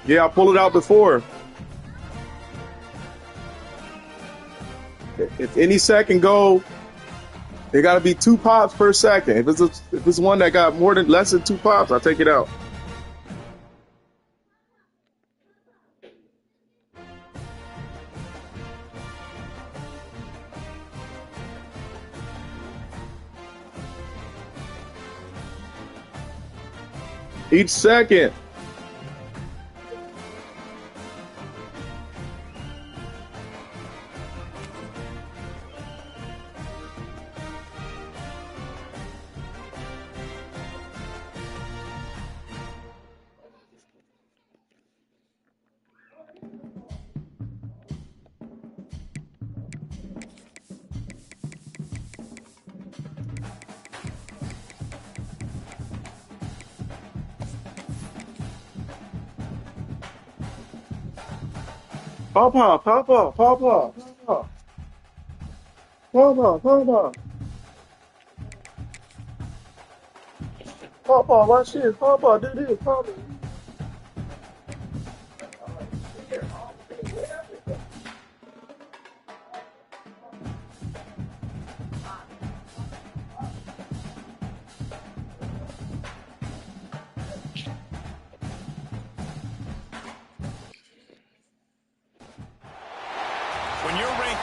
Yeah, I pulled it out before. If any second go, there got to be 2 pops per second. If it's one that got less than 2 pops, I'll take it out. Each second. Papa, Papa, Papa, Papa, Papa, Papa, Papa, watch this, Papa, do this, Papa.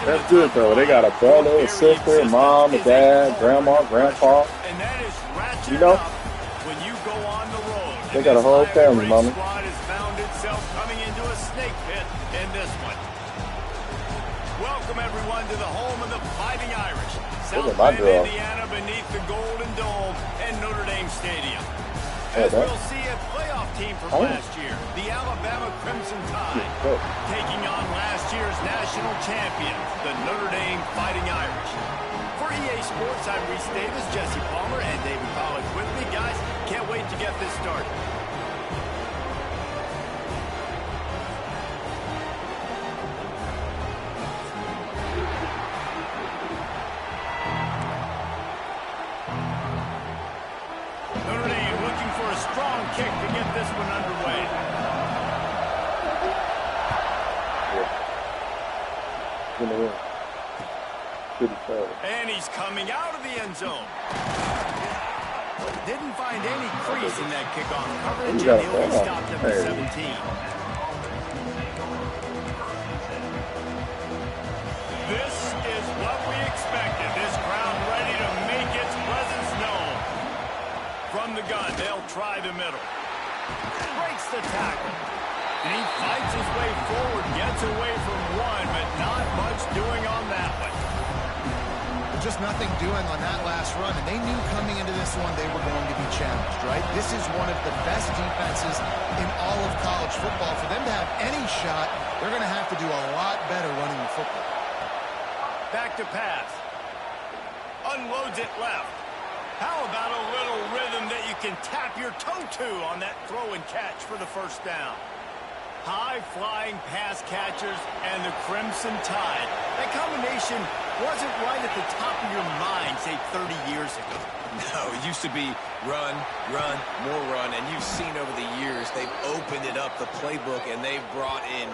That's good though. They got a brother, a sister, mom, a dad, grandma, grandpa. You know, they got a whole family, mama. Welcome everyone to the home of the Fighting Irish, South Bend, Indiana, beneath the Golden Dome and Notre Dame Stadium. As we'll see a playoff team from last year, the Alabama Crimson Tide, taking on last year's national champion, the Notre Dame Fighting Irish. For EA Sports, I'm Reese Davis, Jesse Palmer, and David Pollack with me. Guys, can't wait to get this started. Kick to get this one underway. And he's coming out of the end zone. Didn't find any crease in that kickoff coverage, and he'll be stopped at the 17. This is what we expected. This crowd ready to make its presence known. From the gun, they'll try the middle. Breaks the tackle. And he fights his way forward, gets away from one, but not much doing on that one. Just nothing doing on that last run, and they knew coming into this one they were going to be challenged, right? This is one of the best defenses in all of college football. For them to have any shot, they're going to have to do a lot better running the football. Back to pass. Unloads it left. How about a little rhythm that you can tap your toe to on that throw and catch for the first down? High-flying pass catchers and the Crimson Tide. That combination wasn't right at the top of your mind, say, 30 years ago. No, it used to be run, run, more run, and you've seen over the years they've opened it up, the playbook, and they've brought in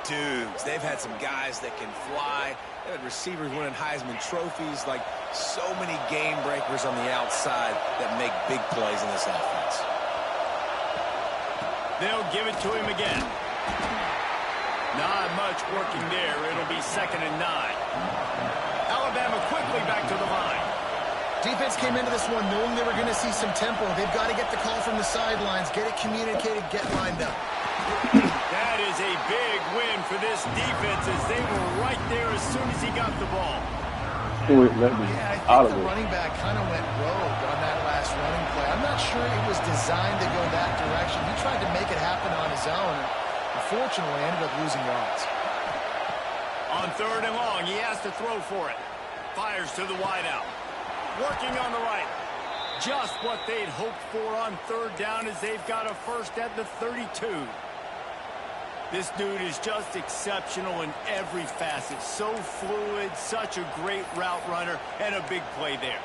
dudes. They've had some guys that can fly. They've had receivers winning Heisman trophies, like so many game breakers on the outside that make big plays in this offense. They'll give it to him again. Not much working there. It'll be 2nd and 9. Alabama quickly back to the line. Defense came into this one knowing they were going to see some tempo. They've got to get the call from the sidelines, get it communicated, get lined up. That is a big win for this defense as they were right there as soon as he got the ball. Yeah, I think the running back kind of went rogue on that last running play. I'm not sure it was designed to go that direction. He tried to make it happen on his own. Unfortunately, ended up losing yards. On 3rd and long, he has to throw for it. Fires to the wideout. Working on the right. Just what they'd hoped for on 3rd down as they've got a first at the 32. This dude is just exceptional in every facet. So fluid, such a great route runner, and a big play there.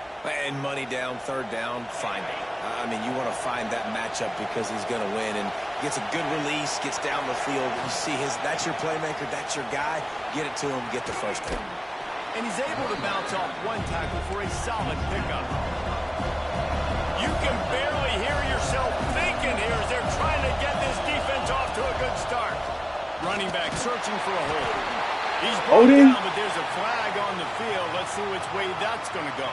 And money down, 3rd down, find it. I mean, you want to find that matchup because he's going to win, and gets a good release, gets down the field. You see that's your playmaker, that's your guy. Get it to him, get the first down. And he's able to bounce off one tackle for a solid pickup. You can barely hear yourself thinking here as they're trying to get this defense off to a good start. Running back searching for a hold. He's brought down, but there's a flag on the field. Let's see which way that's going to go.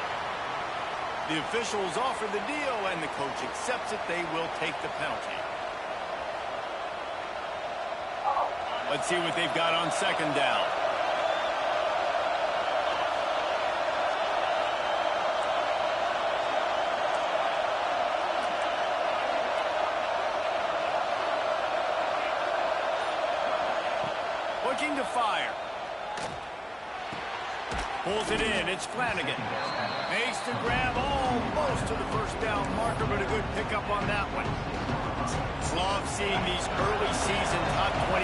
The officials offer the deal, and the coach accepts it. They will take the penalty. Let's see what they've got on second down. Looking to fire. Pulls it in. It's Flanagan. Makes the grab almost to the first down marker, but a good pickup on that one. Love seeing these early season top 25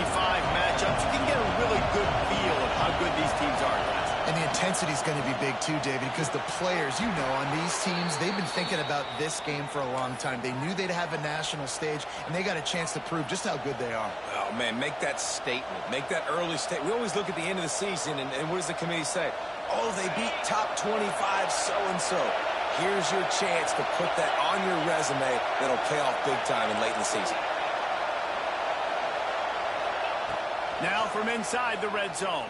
matchups. You can get a really good feel of how good these teams are, guys. And the intensity is going to be big too, David, because the players, you know, on these teams, they've been thinking about this game for a long time. They knew they'd have a national stage, and they got a chance to prove just how good they are. Oh, man, make that statement. Make that early statement. We always look at the end of the season, and what does the committee say? Oh, they beat top 25 so-and-so. Here's your chance to put that on your resume that'll pay off big time and late in the season. Now from inside the red zone.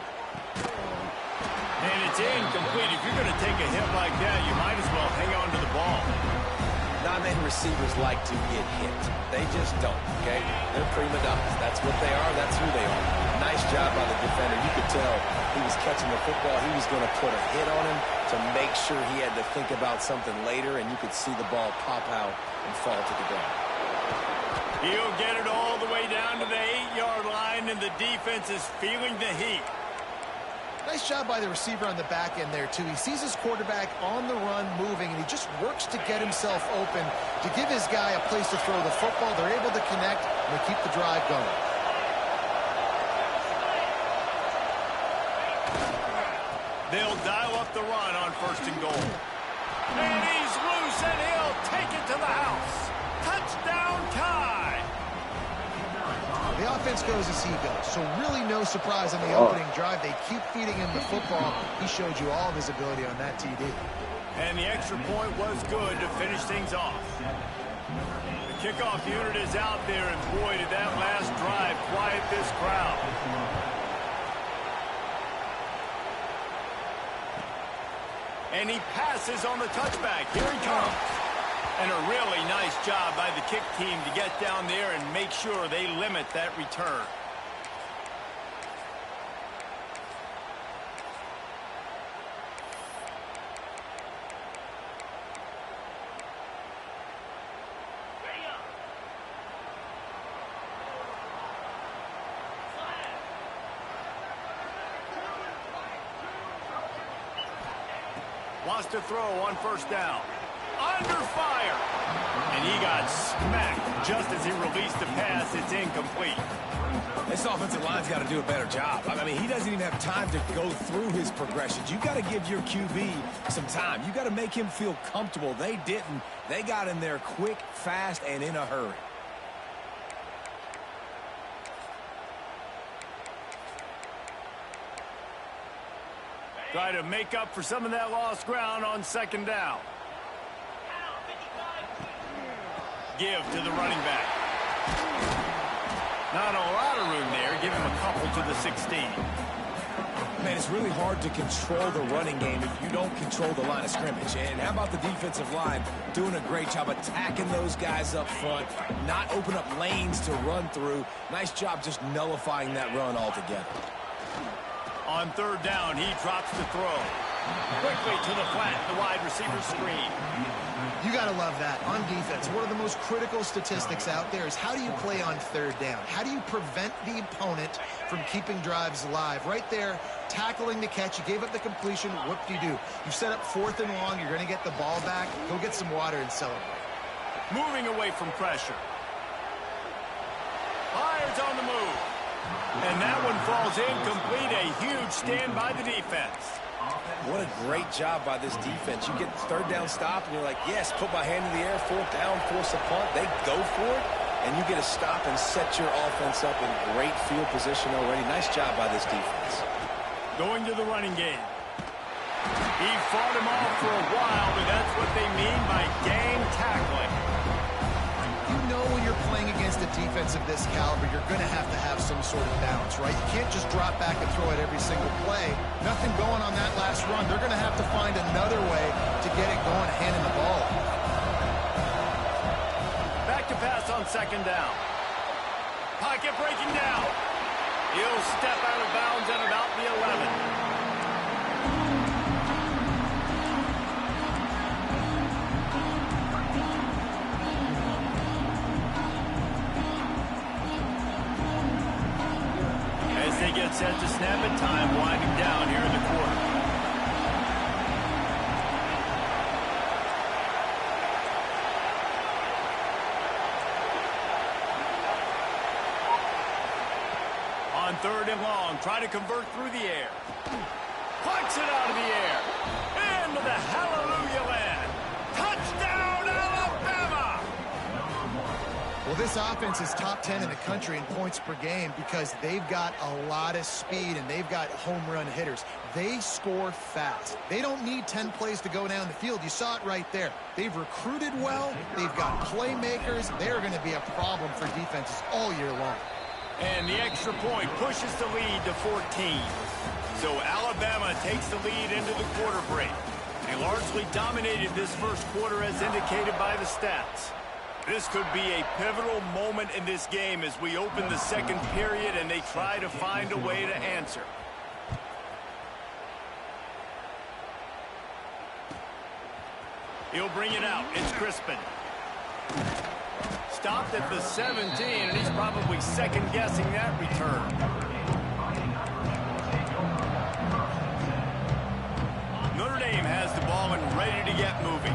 And it's incomplete. If you're going to take a hit like that, you might as well hang on to the ball. Not many receivers like to get hit. They just don't, okay? They're prima donnas. That's what they are. That's who they are. Nice job by the defender. You could tell he was catching the football. He was going to put a hit on him to make sure he had to think about something later, and you could see the ball pop out and fall to the ground. He'll get it all the way down to the 8-yard line, and the defense is feeling the heat. Nice job by the receiver on the back end there, too. He sees his quarterback on the run moving, and he just works to get himself open to give his guy a place to throw the football. They're able to connect, and they keep the drive going. They'll dial up the run on first and goal. And he's loose, and he'll take it to the house. Touchdown tie. The offense goes as he goes, so really no surprise on the opening drive. They keep feeding him the football. He showed you all of his ability on that TD. And the extra point was good to finish things off. The kickoff unit is out there, and boy, did that last drive quiet this crowd. And he passes on the touchback. Here he comes. And a really nice job by the kick team to get down there and make sure they limit that return. Wants to throw on first down. Under fire. And he got smacked just as he released the pass. It's incomplete. This offensive line's got to do a better job. I mean, he doesn't even have time to go through his progressions. You got to give your QB some time. You got to make him feel comfortable. They didn't. They got in there quick, fast, and in a hurry. Try to make up for some of that lost ground on second down. Give to the running back. Not a lot of room there. Give him a couple to the 16. Man, it's really hard to control the running game if you don't control the line of scrimmage. And how about the defensive line doing a great job attacking those guys up front, not open up lanes to run through. Nice job just nullifying that run altogether. On third down, he drops the throw. Quickly to the flat, the wide receiver screen. You got to love that. On defense, one of the most critical statistics out there is how do you play on third down? How do you prevent the opponent from keeping drives alive? Right there, tackling the catch. You gave up the completion. What do? You set up fourth and long. You're going to get the ball back. Go get some water and celebrate. Moving away from pressure. Fires on the move. And that one falls incomplete. A huge stand by the defense. What a great job by this defense. You get third down stop, and you're like, yes, put my hand in the air, fourth down, force a punt. They go for it, and you get a stop and set your offense up in great field position already. Nice job by this defense. Going to the running game. He fought him off for a while, but that's what they mean by game tackling. You know when you're playing against a defense of this caliber, you're going to have some sort of balance, right? You can't just drop back and throw it every single play. Nothing going on that last run. They're going to have to find another way to get it going, handing the ball. Back to pass on second down. Pocket breaking down. He'll step out of bounds at about the 11. Get set to snap it, time winding down here in the quarter. On third and long, try to convert through the air. Plucks it out of the air. Into the hallelujah land. Touchdown, Alabama! Well, this offense is top 10 in the country in points per game because they've got a lot of speed and they've got home run hitters. They score fast. They don't need 10 plays to go down the field. You saw it right there. They've recruited well. They've got playmakers. They're going to be a problem for defenses all year long. And the extra point pushes the lead to 14. So Alabama takes the lead into the quarter break. They largely dominated this first quarter as indicated by the stats. This could be a pivotal moment in this game as we open the second period and they try to find a way to answer. He'll bring it out. It's Crispin. Stopped at the 17, and he's probably second-guessing that return. Notre Dame has the ball and ready to get moving.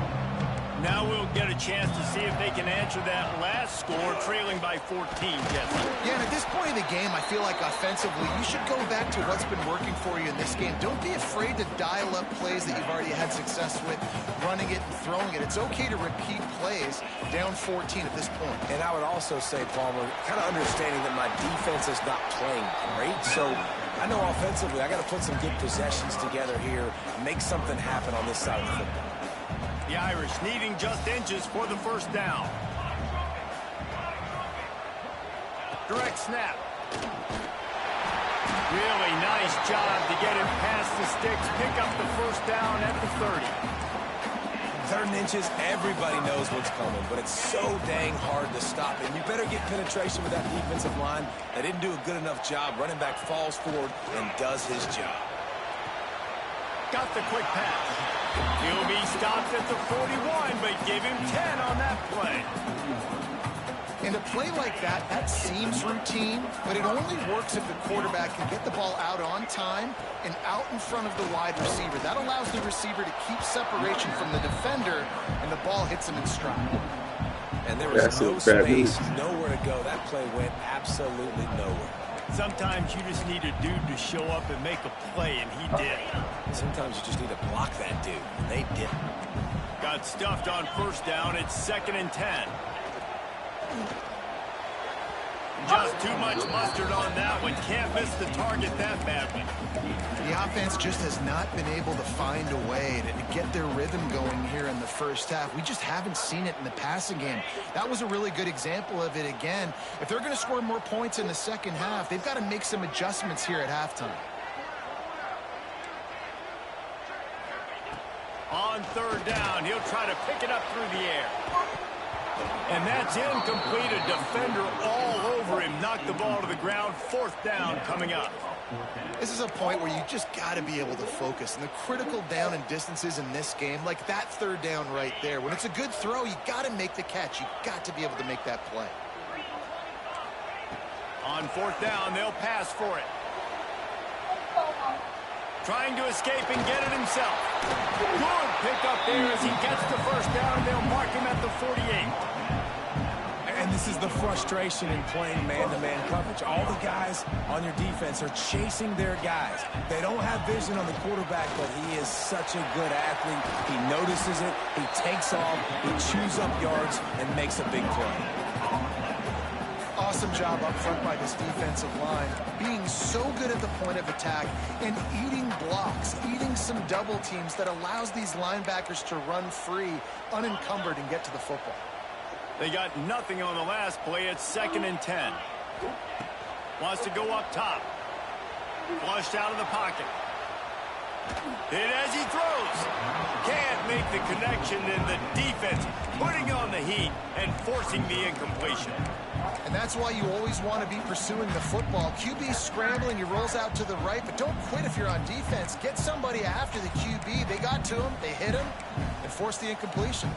Now we'll get a chance to see if they can answer that last score, trailing by 14, Jesse. Yeah, and at this point in the game, I feel like offensively, you should go back to what's been working for you in this game. Don't be afraid to dial up plays that you've already had success with, running it and throwing it. It's okay to repeat plays down 14 at this point. And I would also say, Palmer, kind of understanding that my defense is not playing great, so I know offensively I got to put some good possessions together here, make something happen on this side of the football. The Irish needing just inches for the first down. Direct snap. Really nice job to get him past the sticks, pick up the first down at the 30. 3rd and inches, everybody knows what's coming, but it's so dang hard to stop. And you better get penetration with that defensive line. They didn't do a good enough job. Running back falls forward and does his job. Got the quick pass. He'll be stopped at the 41, but give him 10 on that play. And a play like that, that seems routine, but it only works if the quarterback can get the ball out on time and out in front of the wide receiver. That allows the receiver to keep separation from the defender, and the ball hits him in stride. And there was no space, nowhere to go. That play went absolutely nowhere. Sometimes you just need a dude to show up and make a play, and he did. Sometimes you just need to block that dude, and they didn't. Got stuffed on first down. It's 2nd and 10. Just too much mustard on that one. Can't miss the target that badly. The offense just has not been able to find a way to get their rhythm going here in the first half. We just haven't seen it in the passing game. That was a really good example of it again. If they're going to score more points in the second half, they've got to make some adjustments here at halftime. On 3rd down, he'll try to pick it up through the air. And that's incomplete. A defender all over him. Knocked the ball to the ground. 4th down coming up. This is a point where you just got to be able to focus. And the critical down and distances in this game, like that 3rd down right there, when it's a good throw, you got to make the catch. You got to be able to make that play. On 4th down, they'll pass for it. Trying to escape and get it himself. Good pick up there as he gets the first down. They'll mark him at the 48. And This is the frustration in playing man-to-man coverage. All the guys on your defense are chasing their guys. They don't have vision on the quarterback, but he is such a good athlete. He notices it, he takes off, he chews up yards, and makes a big play. Awesome job up front by this defensive line, being so good at the point of attack and eating blocks, eating some double teams that allows these linebackers to run free, unencumbered, and get to the football. They got nothing on the last play. It's 2nd and 10. Wants to go up top. Flushed out of the pocket. Hit as he throws. Can't make the connection, and the defense putting on the heat and forcing the incompletion. And that's why you always want to be pursuing the football. QB scrambling, he rolls out to the right, but don't quit if you're on defense. Get somebody after the QB. They got to him, they hit him, and forced the incompletion.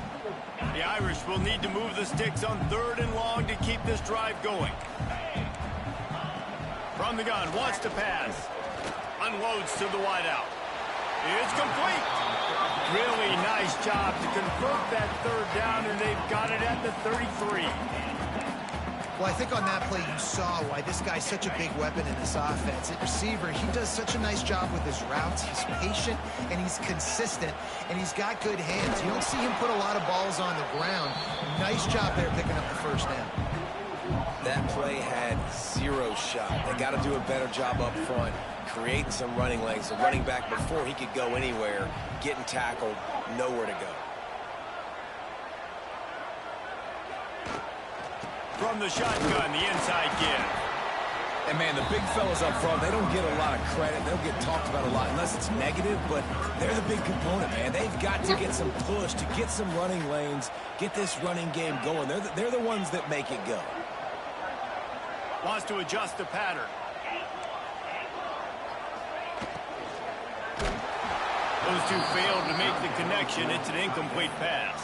The Irish will need to move the sticks on 3rd and long to keep this drive going. From the gun, wants to pass. Unloads to the wideout. It's complete. Really nice job to convert that 3rd down, and they've got it at the 33. Well, I think on that play you saw why this guy's such a big weapon in this offense. At receiver, he does such a nice job with his routes. He's patient, and he's consistent, and he's got good hands. You don't see him put a lot of balls on the ground. Nice job there picking up the 1st down. That play had 0 shot. They got to do a better job up front, creating some running lanes. The running back, before he could go anywhere, getting tackled, nowhere to go. From the shotgun, the inside give. And, man, the big fellas up front, they don't get a lot of credit. They'll get talked about a lot unless it's negative, but they're the big component, man. They've got to get some push, to get some running lanes, get this running game going. They're the ones that make it go. Wants to adjust the pattern. Those two failed to make the connection. It's an incomplete pass.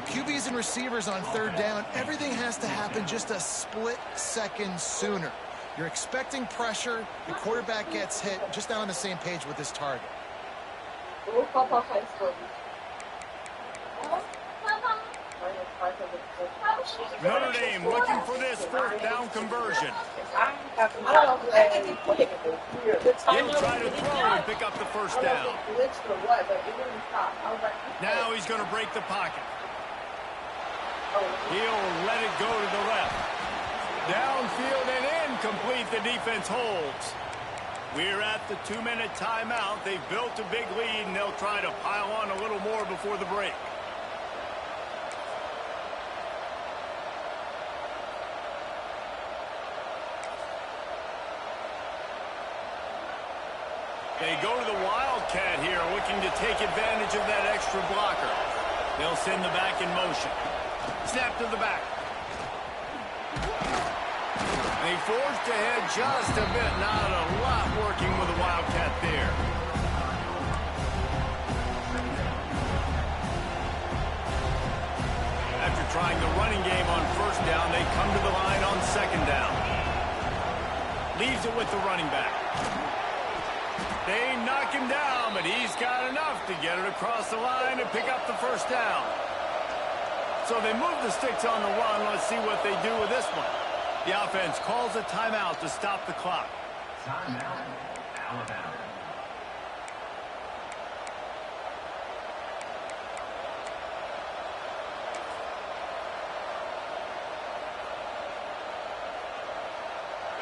QBs and receivers on 3rd down, everything has to happen just a split second sooner. You're expecting pressure, the quarterback gets hit, just not on the same page with his target. Notre Dame looking for this 4th down conversion. He'll try to throw and pick up the 1st down. Now he's going to break the pocket. He'll let it go to the left. Downfield and incomplete. The defense holds. We're at the 2-minute timeout. They've built a big lead, and they'll try to pile on a little more before the break. They go to the Wildcat here, looking to take advantage of that extra blocker. They'll send the back in motion. Snap to the back. They forced ahead just a bit. Not a lot working with the Wildcat there. After trying the running game on 1st down, they come to the line on 2nd down. Leaves it with the running back. They knock him down, but he's got enough to get it across the line and pick up the 1st down. So they move the sticks on the run. Let's see what they do with this one. The offense calls a timeout to stop the clock. Timeout, Alabama.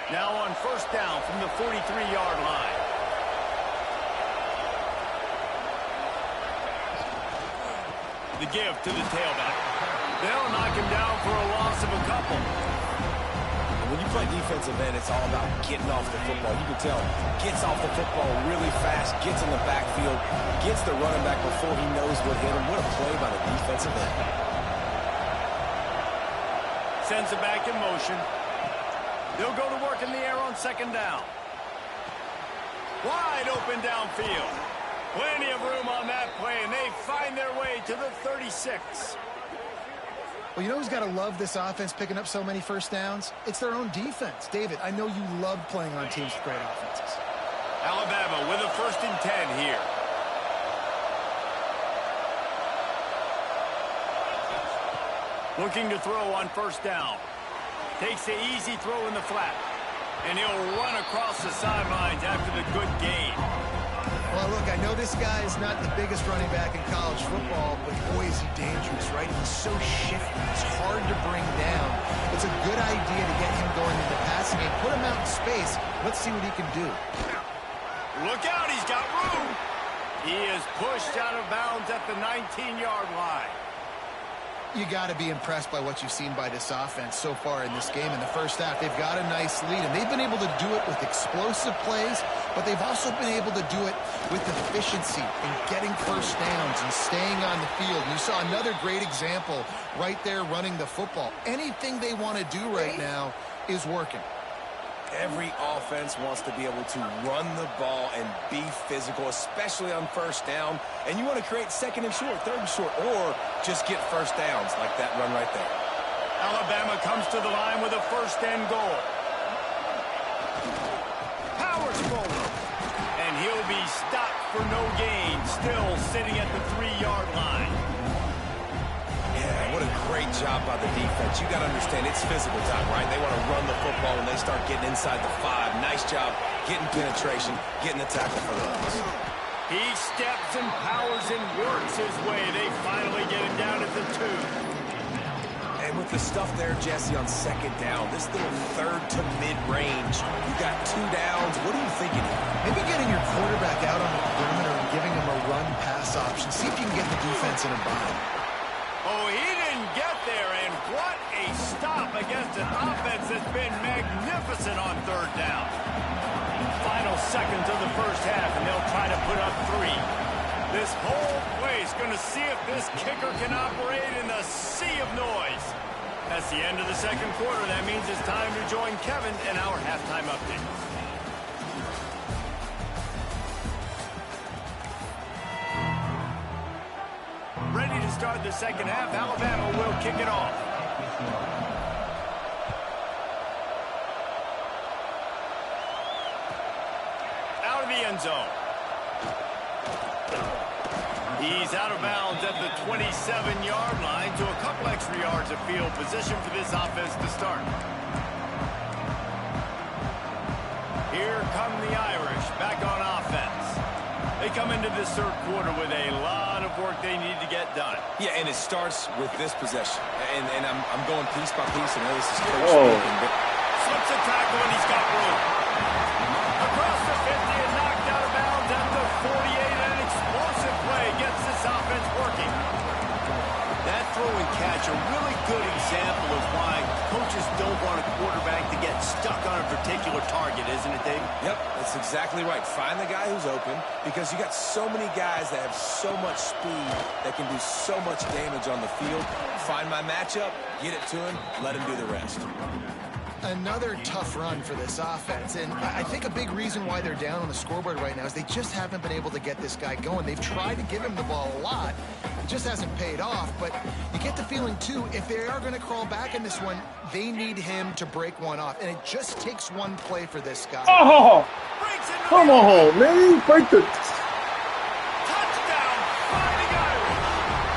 Now on 1st down from the 43-yard line. The give to the tailback. They'll knock him down for a loss of a couple. When you play defensive end, it's all about getting off the football. You can tell, gets off the football really fast, gets in the backfield, gets the running back before he knows what hit him. What a play by the defensive end. Sends it back in motion. They'll go to work in the air on 2nd down. Wide open downfield. Plenty of room on that play, and they find their way to the 36. Well, you know who's got to love this offense picking up so many 1st downs? It's their own defense. David, I know you love playing on teams with great offenses. Alabama with a 1st and 10 here. Looking to throw on first down. Takes the easy throw in the flat. And he'll run across the sidelines after the good gain. Well, look, I know this guy is not the biggest running back in college football, but boy, is he dangerous, right? He's so shifty. He's hard to bring down. It's a good idea to get him going in the passing game. Put him out in space. Let's see what he can do. Look out, he's got room. He is pushed out of bounds at the 19-yard line. You got to be impressed by what you've seen by this offense so far in this game. In the first half, they've got a nice lead, and they've been able to do it with explosive plays, but they've also been able to do it with efficiency and getting first downs and staying on the field. You saw another great example right there running the football. Anything they want to do right now is working. Every offense wants to be able to run the ball and be physical, especially on first down. And you want to create second and short, third and short, or just get first downs like that run right there. Alabama comes to the line with a first and goal. Powers forward. And he'll be stopped for no gain, still sitting at the 3-yard line. Yeah, what a great job by the defense. You got to understand, it's physical time, right? They want to run the football when they start getting inside the 5. Nice job getting penetration, getting the tackle for the loss. He steps and powers and works his way. They finally get him down at the 2. And with the stuff there, Jesse, on second down, this little third to mid-range, you got 2 downs. What are you thinking here? Maybe getting your quarterback out on the perimeter and giving him a run-pass option. See if you can get the defense in a bind. Oh, he didn't get there, and what a stop against an offense that's been magnificent on third down. Final seconds of the first half, and they'll try to put up 3. This whole place going to see if this kicker can operate in the sea of noise. That's the end of the second quarter. That means it's time to join Kevin in our halftime update. Ready to start the second half. Alabama will kick it off. Out of the end zone. He's out of bounds at the 27-yard line to a couple extra yards of field position for this offense to start. Here come the Irish back on offense. They come into this third quarter with a lot of work they need to get done. Yeah, and it starts with this possession. And I'm going piece by piece. I know this is coach speaking, but slips a tackle and he's got room. Across the 50 and knocked out of bounds at the 48. An explosive play gets this offense working. That throw and catch, a really good example of why coaches don't want a quarterback to get stuck on a particular target, isn't it, Dave? Yep, that's exactly right. Find the guy who's open, because you got so many guys that have so much speed that can do so much damage on the field. Find my matchup, get it to him, let him do the rest. Another tough run for this offense, and I think a big reason why they're down on the scoreboard right now is they just haven't been able to get this guy going. They've tried to give him the ball a lot. It just hasn't paid off, but you get the feeling, too, if they are going to crawl back in this one, they need him to break one off, and it just takes one play for this guy. Oh, come on, man. Break the... Touchdown, fighting Irish.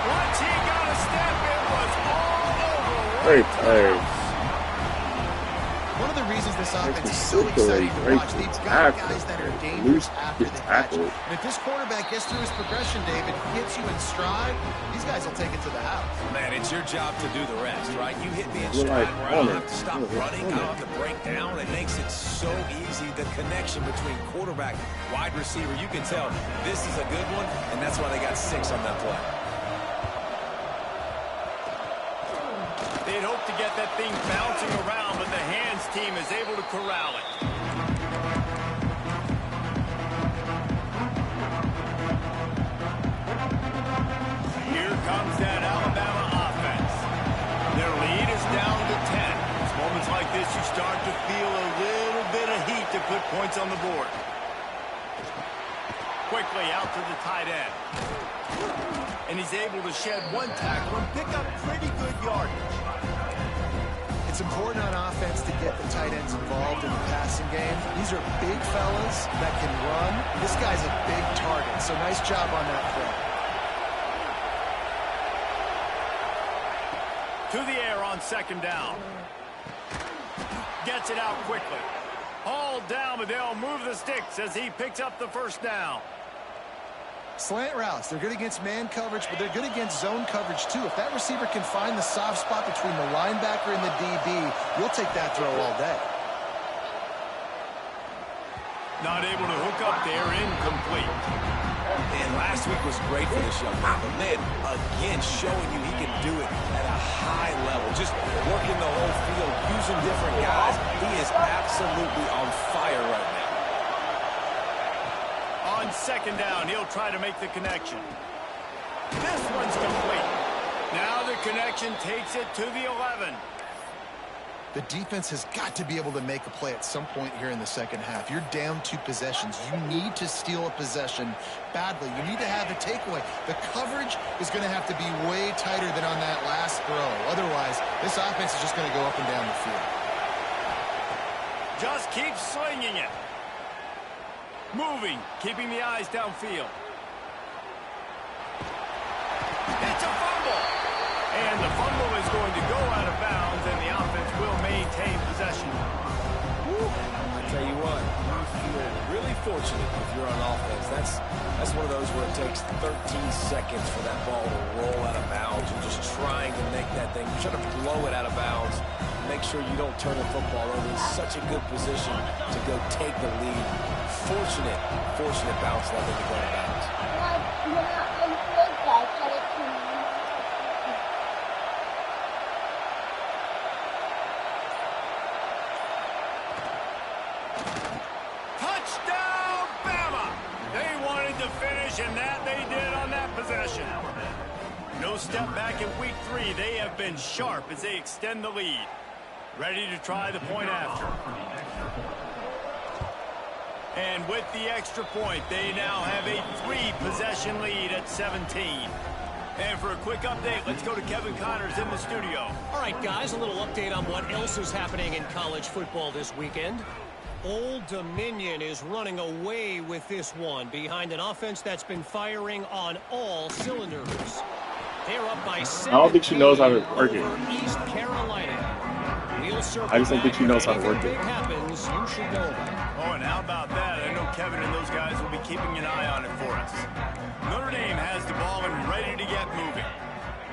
Once he got a step, it was all over. Great play. One of the reasons this offense is so exciting to watch, they've got guys that are dangerous after the catch. And if this quarterback gets through his progression, David, hits you in stride, these guys will take it to the house. Man, it's your job to do the rest, right? You hit me in stride where I don't have to stop running, I don't have to break down. It makes it so easy, the connection between quarterback, wide receiver. You can tell this is a good one, and that's why they got 6 on that play. They'd hope to get that thing bouncing around, but the hands team is able to corral it. Here comes that Alabama offense. Their lead is down to 10. It's moments like this you start to feel a little bit of heat to put points on the board. Quickly out to the tight end. And he's able to shed one tackle and pick up pretty good yardage. It's important on offense to get the tight ends involved in the passing game. These are big fellas that can run. This guy's a big target, so nice job on that play. To the air on second down. Gets it out quickly. Hauled down, but they'll move the sticks as he picks up the first down. Slant routes, they're good against man coverage, but they're good against zone coverage too. If that receiver can find the soft spot between the linebacker and the DB, you'll take that throw all day. Not able to hook up there, incomplete. And last week was great for this young man. But man, again, showing you he can do it at a high level. Just working the whole field, using different guys. He is absolutely on fire right now. On second down, he'll try to make the connection. This one's complete. Now the connection takes it to the 11. The defense has got to be able to make a play at some point here in the second half. You're down 2 possessions. You need to steal a possession badly. You need to have a takeaway. The coverage is going to have to be way tighter than on that last throw. Otherwise, this offense is just going to go up and down the field. Just keep slinging it. Moving, keeping the eyes downfield. It's a fumble. And the fumble is going to go out of bounds, and the offense will maintain possession. I tell you what, you feel really fortunate if you're on offense. That's one of those where it takes 13 seconds for that ball to roll out of bounds. You're just trying to make that thing, trying to blow it out of bounds. Make sure you don't turn the football over. It's such a good position to go take the lead. Fortunate bounce that thing to go out of bounds. Touchdown, Bama! They wanted to finish, and that they did on that possession. No step back in week 3. They have been sharp as they extend the lead. Ready to try the point after. And with the extra point, they now have a 3-possession lead at 17. And for a quick update, let's go to Kevin Connors in the studio. All right, guys, a little update on what else is happening in college football this weekend. Old Dominion is running away with this one behind an offense that's been firing on all cylinders. They're up by 7. I don't think she knows how to work it. East Carolina. I just don't think she knows how to work it. Happens, you should know about. Oh, and how about that? I know Kevin and those guys will be keeping an eye on it for us. Notre Dame has the ball and ready to get moving.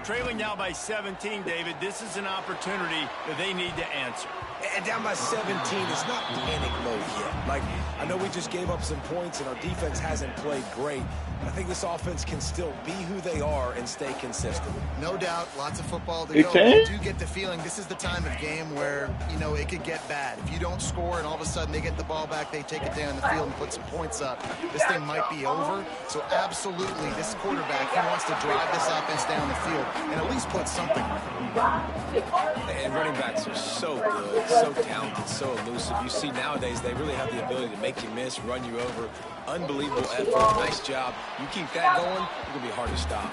Trailing now by 17, David. This is an opportunity that they need to answer. And down by 17, it's not panic mode yet. Like, I know we just gave up some points and our defense hasn't played great. But I think this offense can still be who they are and stay consistent. No doubt, lots of football to It go. can? I do get the feeling this is the time of game where, you know, it could get bad. If you don't score and all of a sudden they get the ball back, they take it down the field and put some points up, this thing might be over. So absolutely, this quarterback, he wants to drive this offense down the field and at least put something. And running backs are so good, so talented, so elusive. You see nowadays they really have the ability to make you miss, run you over. Unbelievable effort. Nice job. You keep that going, it's going to be hard to stop.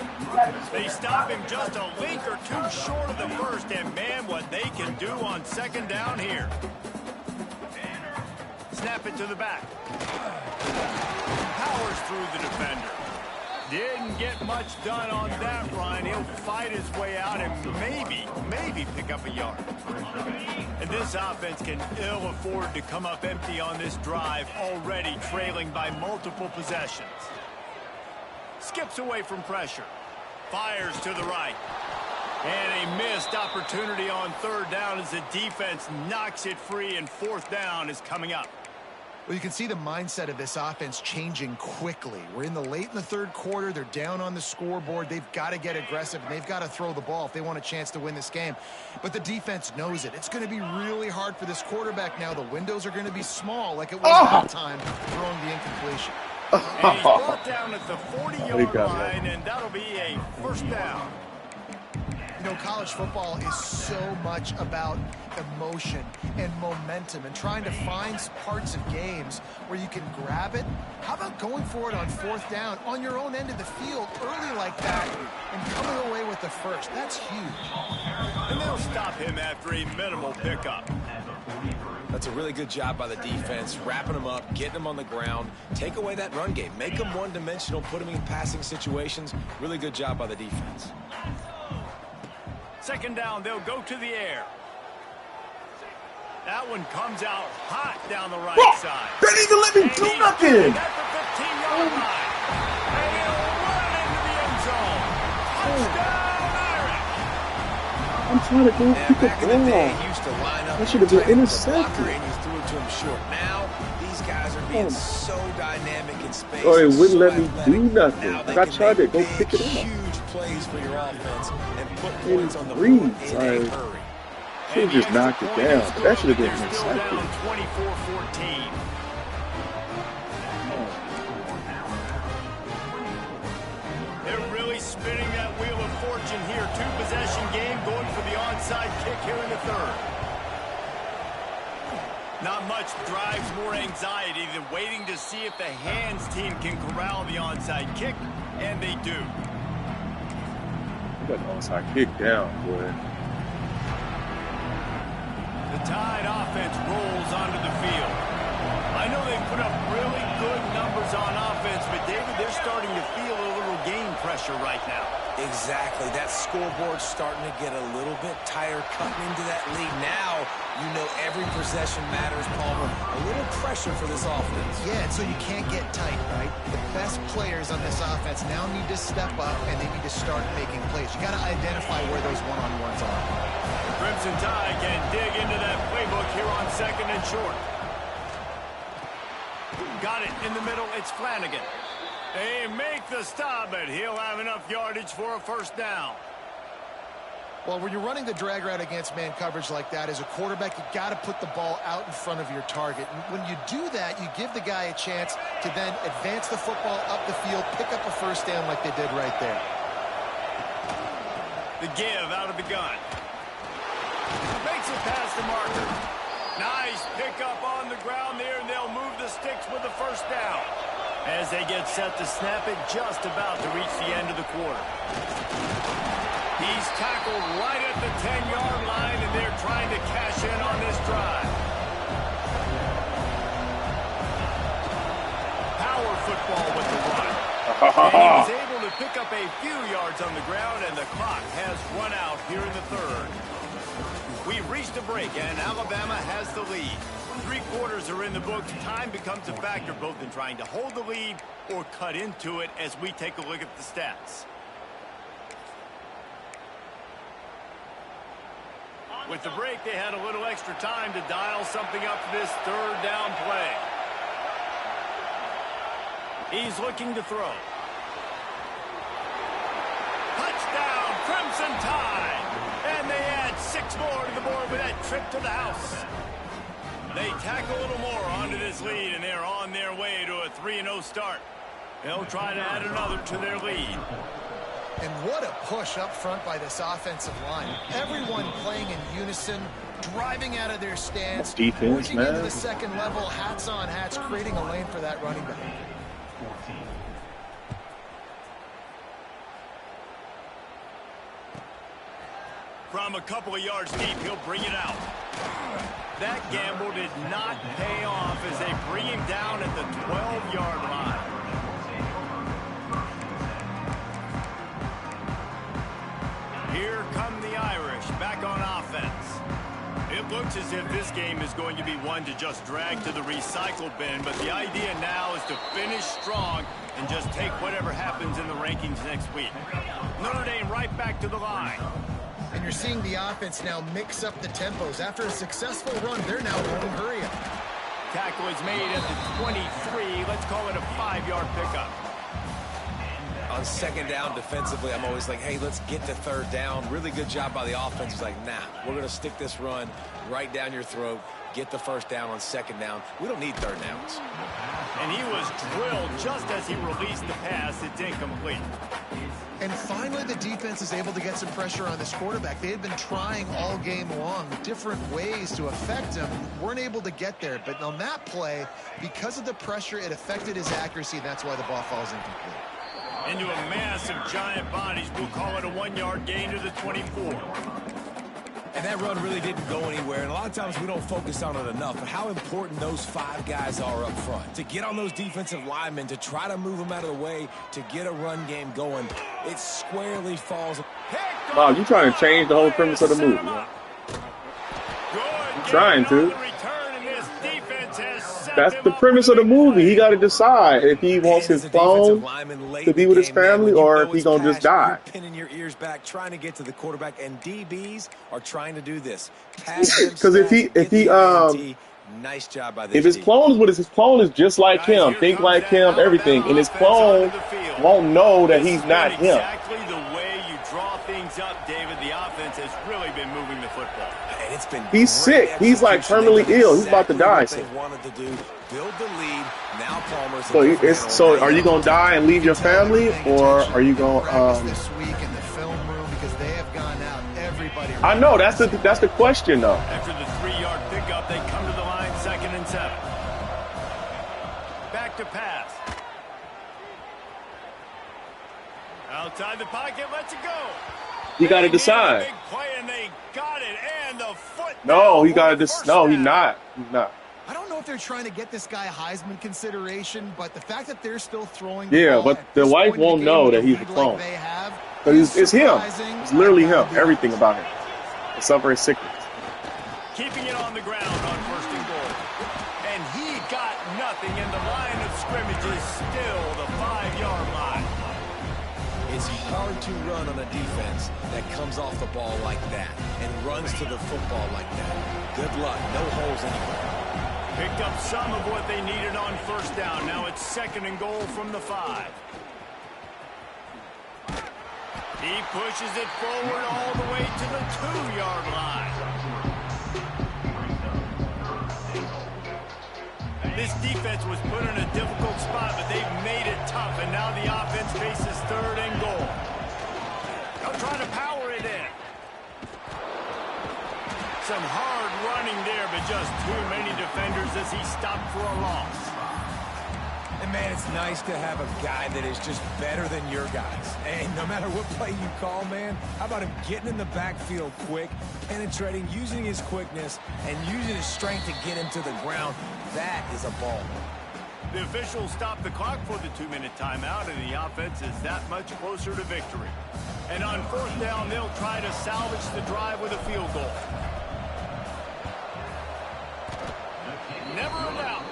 They stop him just a link or 2 short of the first, and man, what they can do on second down here. Snap it to the back. Powers through the defender. Didn't get much done on that run. He'll fight his way out and maybe pick up a yard. And this offense can ill afford to come up empty on this drive, already trailing by multiple possessions. Skips away from pressure. Fires to the right. And a missed opportunity on third down as the defense knocks it free, and fourth down is coming up. Well, you can see the mindset of this offense changing quickly. We're late in the third quarter. They're down on the scoreboard. They've got to get aggressive, and they've got to throw the ball if they want a chance to win this game. But the defense knows it. It's going to be really hard for this quarterback now. The windows are going to be small like it was that time, throwing the incompletion. And he's brought down at the 40-yard line, and that'll be a first down. You know, college football is so much about emotion and momentum and trying to find parts of games where you can grab it. How about going for it on fourth down on your own end of the field early like that and coming away with the first? That's huge. And they'll stop him after a minimal pickup. That's a really good job by the defense, wrapping them up, getting them on the ground, take away that run game, make them one-dimensional, put them in passing situations. Really good job by the defense. Second down, they'll go to the air. That one comes out hot down the right side. They didn't even let me do nothing. At the 15-yard line. And he'll run into the end zone. Touchdown, Irish. I'm trying to go pick Back up in the the day, ball. he used to line up. That should have been tight with the intercepted. blocker, and you threw it to him short. Now, these guys are being so dynamic in space. Oh, it wouldn't so let me athletic. do nothing. Now they Like I can tried make to go big, pick it up. huge plays for your offense and put In points on the board in reads, a like- hurry. Should have just knocked it down. But that should have been They're still intercepted. down 24-14. They're really spinning that wheel of fortune here. Two-possession game going for the onside kick here in the third. Not much drives more anxiety than waiting to see if the hands team can corral the onside kick, and they do. You got the onside kick down, boy. The Tide offense rolls onto the field. I know they put up really good numbers on offense, but David, they're starting to feel a little game pressure right now. Exactly. That scoreboard's starting to get a little bit tired cutting into that lead. Now, you know every possession matters, Palmer. A little pressure for this offense. Yeah, and so you can't get tight, right? The best players on this offense now need to step up, and they need to start making plays. You got to identify where those one-on-ones are. Crimson Tide can dig into that playbook here on second and short. Got it in the middle. It's Flanagan. They make the stop, but he'll have enough yardage for a first down. Well, when you're running the drag route against man coverage like that, as a quarterback, you got to put the ball out in front of your target. And when you do that, you give the guy a chance to then advance the football up the field, pick up a first down like they did right there. The give out of the gun. Makes it past the marker. Nice pickup on the ground there, and they'll move the sticks with the first down. As they get set to snap it, just about to reach the end of the quarter. He's tackled right at the 10-yard line, and they're trying to cash in on this drive. Power football with the run. And he was able to pick up a few yards on the ground, and the clock has run out here in the third. We've reached a break, and Alabama has the lead. 3 quarters are in the books. Time becomes a factor both in trying to hold the lead or cut into it as we take a look at the stats. With the break, they had a little extra time to dial something up for this third down play. He's looking to throw. Touchdown, Crimson Tide! And they add 6 more to the board with that trip to the house. They tack a little more onto this lead, and they're on their way to a 3-0 start. They'll try to add another to their lead. And what a push up front by this offensive line. Everyone playing in unison, driving out of their stance, Defense, pushing man. into the second level, hats on hats, creating a lane for that running back. From a couple of yards deep, he'll bring it out. That gamble did not pay off as they bring him down at the 12-yard line. Here come the Irish back on offense. It looks as if this game is going to be one to just drag to the recycle bin, but the idea now is to finish strong and just take whatever happens in the rankings next week. Notre Dame right back to the line. And you're seeing the offense now mix up the tempos. After a successful run, they're now going hurry up. Tackle is made at the 23. Let's call it a 5-yard pickup. On second down defensively, I'm always like, hey, let's get to third down. Really good job by the offense. It's like, nah, we're going to stick this run right down your throat, get the first down on second down. We don't need third downs. And he was drilled just as he released the pass. It's incomplete. And finally, the defense is able to get some pressure on this quarterback. They had been trying all game long different ways to affect him. Weren't able to get there. But on that play, because of the pressure, it affected his accuracy. And that's why the ball falls incomplete. Into a mass of giant bodies. We'll call it a 1-yard gain to the 24. And And that run really didn't go anywhere. And a lot of times we don't focus on it enough. But how important those 5 guys are up front. To get on those defensive linemen, to try to move them out of the way, to get a run game going, it squarely falls. Wow, you trying to change the whole premise of the movie. Man. You're trying to. That's the premise of the movie. He got to decide if he wants his clone to be with his family or if he's going to just die. Pinning your ears back, trying to get to the quarterback, and DBs are trying to do this. Because if he nice job by this if his clone is his clone is just like him, think like him, everything, and his clone won't know that he's not him. Exactly the way you draw things up, David. The offense has really been moving the football. And it's been he's sick. He's like terminally ill. He's about to die. They wanted to do, build the lead. Now Palmer's so are you gonna die and leave your family, or are you gonna this week in the film room because they have gone out everybody. I know that's the question though. After the 3-yard pickup, they come to the line, 2nd and 7. Back to pass. Outside the pocket, lets it go. He got to decide. Big play and they got it, and the foot. No, he got to decide. No, he's not. He's not. I don't know if they're trying to get this guy Heisman consideration, but the fact that they're still throwing. Yeah, but the wife won't know that he's a clone. But it's him. It's literally him. Everything about him. Except for his sickness. Keeping it on the ground on 1st and goal. And he got nothing, and the line of scrimmage is still the 5-yard line. It's hard to run on a defense that comes off the ball like that and runs to the football like that. Good luck. No holes anywhere. Picked up some of what they needed on 1st down. Now it's 2nd and goal from the 5. He pushes it forward all the way to the 2-yard line. This defense was put in a difficult spot, but they've made it tough, and now the offense faces 3rd and goal. They'll try to power it in. Some hard running there, but just too many defenders as he stopped for a loss. And, man, it's nice to have a guy that is just better than your guys. And no matter what play you call, man, how about him getting in the backfield quick, penetrating, using his quickness, and using his strength to get him to the ground. That is a ball. The officials stop the clock for the 2-minute timeout, and the offense is that much closer to victory. And on 4th down, they'll try to salvage the drive with a field goal. Never a doubt.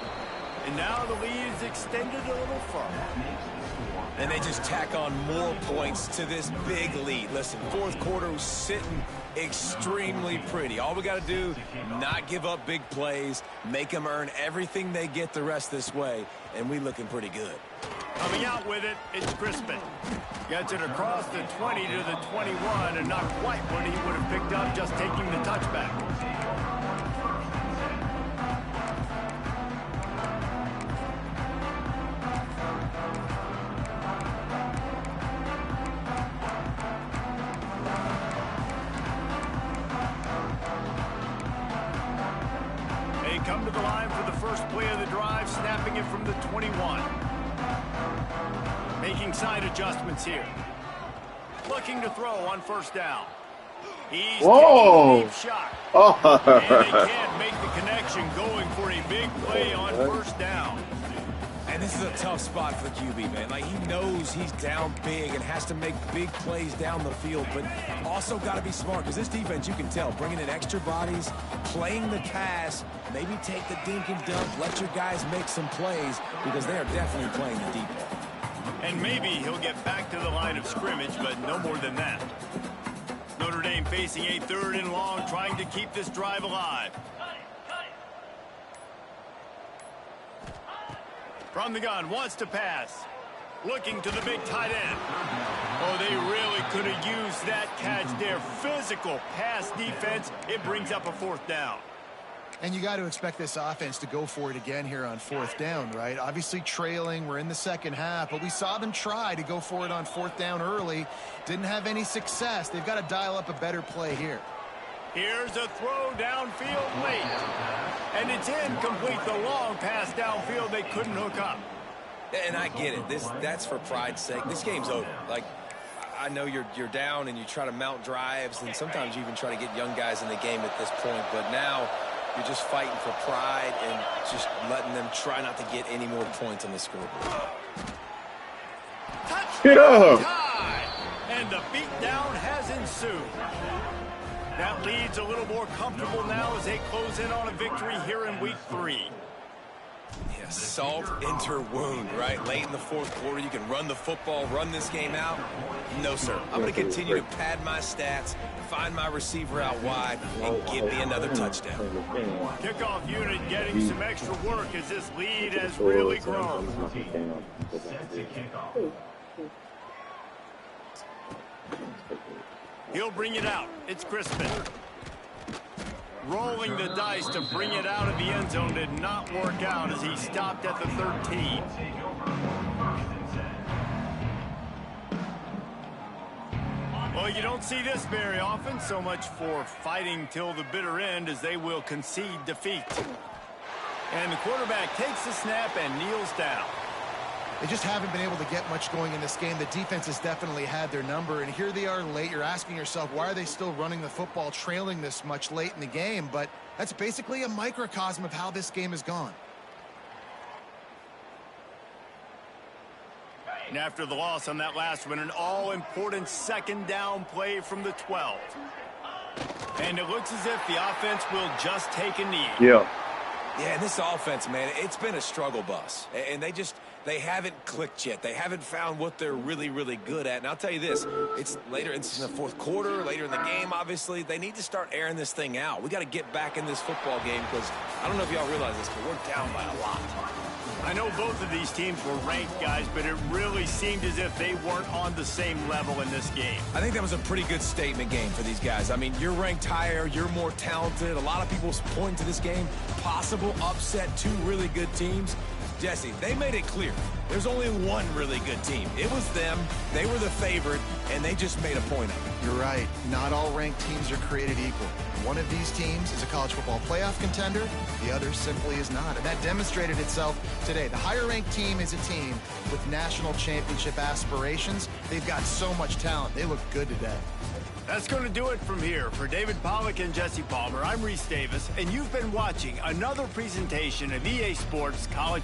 And now the lead is extended a little further. And they just tack on more points to this big lead. Listen, 4th quarter was sitting extremely pretty. All we got to do, not give up big plays, make them earn everything they get the rest this way, and we looking pretty good. Coming out with it, it's Crispin. Gets it across the 20 to the 21, and not quite what he would have picked up just taking the touchback. Come to the line for the first play of the drive, snapping it from the 21. Making side adjustments here. Looking to throw on 1st down. He's taking a deep shot. And they can't make the connection, going for a big play on 1st down. And this is a tough spot for the QB, man. Like, he knows he's down big and has to make big plays down the field, but also got to be smart, because this defense, you can tell, bringing in extra bodies, playing the pass, maybe take the dink and dunk, let your guys make some plays, because they are definitely playing the deep ball. And maybe he'll get back to the line of scrimmage, but no more than that. Notre Dame facing a 3rd and long, trying to keep this drive alive. From the gun, wants to pass. Looking to the big tight end. Oh, they really could have used that catch there. Physical pass defense. It brings up a 4th down. And you got to expect this offense to go for it again here on 4th down, right? Obviously trailing. We're in the 2nd half, but we saw them try to go for it on 4th down early. Didn't have any success. They've got to dial up a better play here. Here's a throw downfield late. And it's incomplete. The long pass downfield, they couldn't hook up. And I get it. That's for pride's sake. This game's over. Like, I know you're down and you try to mount drives, and sometimes you even try to get young guys in the game at this point. But now you're just fighting for pride and just letting them try not to get any more points on the scoreboard. Get up! And the beatdown has ensued. That lead's a little more comfortable now as they close in on a victory here in week 3. Yeah, salt enter wound, right? Late in the fourth quarter, you can run the football, run this game out. No, sir. I'm going to continue to pad my stats, find my receiver out wide, and give me another touchdown. Kickoff unit getting some extra work as this lead has really grown. He'll bring it out. It's Crispin. Rolling the dice to bring it out of the end zone did not work out as he stopped at the 13. Well, you don't see this very often. So much for fighting till the bitter end as they will concede defeat. And the quarterback takes the snap and kneels down. They just haven't been able to get much going in this game. The defense has definitely had their number, and here they are late. You're asking yourself, why are they still running the football, trailing this much late in the game? But that's basically a microcosm of how this game has gone. And after the loss on that last one, an all-important second down play from the 12. And it looks as if the offense will just take a knee. Yeah. Yeah, and this offense, man, it's been a struggle bus. And they haven't clicked yet. They haven't found what they're really, really good at. And I'll tell you this, it's later in the fourth quarter, later in the game, obviously. They need to start airing this thing out. We got to get back in this football game because I don't know if y'all realize this, but we're down by a lot. I know both of these teams were ranked, guys, but it really seemed as if they weren't on the same level in this game. I think that was a pretty good statement game for these guys. I mean, you're ranked higher, you're more talented. A lot of people point to this game, possible upset, 2 really good teams. Jesse, they made it clear. There's only one really good team. It was them. They were the favorite, and they just made a point of it. You're right. Not all ranked teams are created equal. One of these teams is a college football playoff contender. The other simply is not. And that demonstrated itself today. The higher-ranked team is a team with national championship aspirations. They've got so much talent. They look good today. That's going to do it from here. For David Pollack and Jesse Palmer, I'm Reese Davis, and you've been watching another presentation of EA Sports College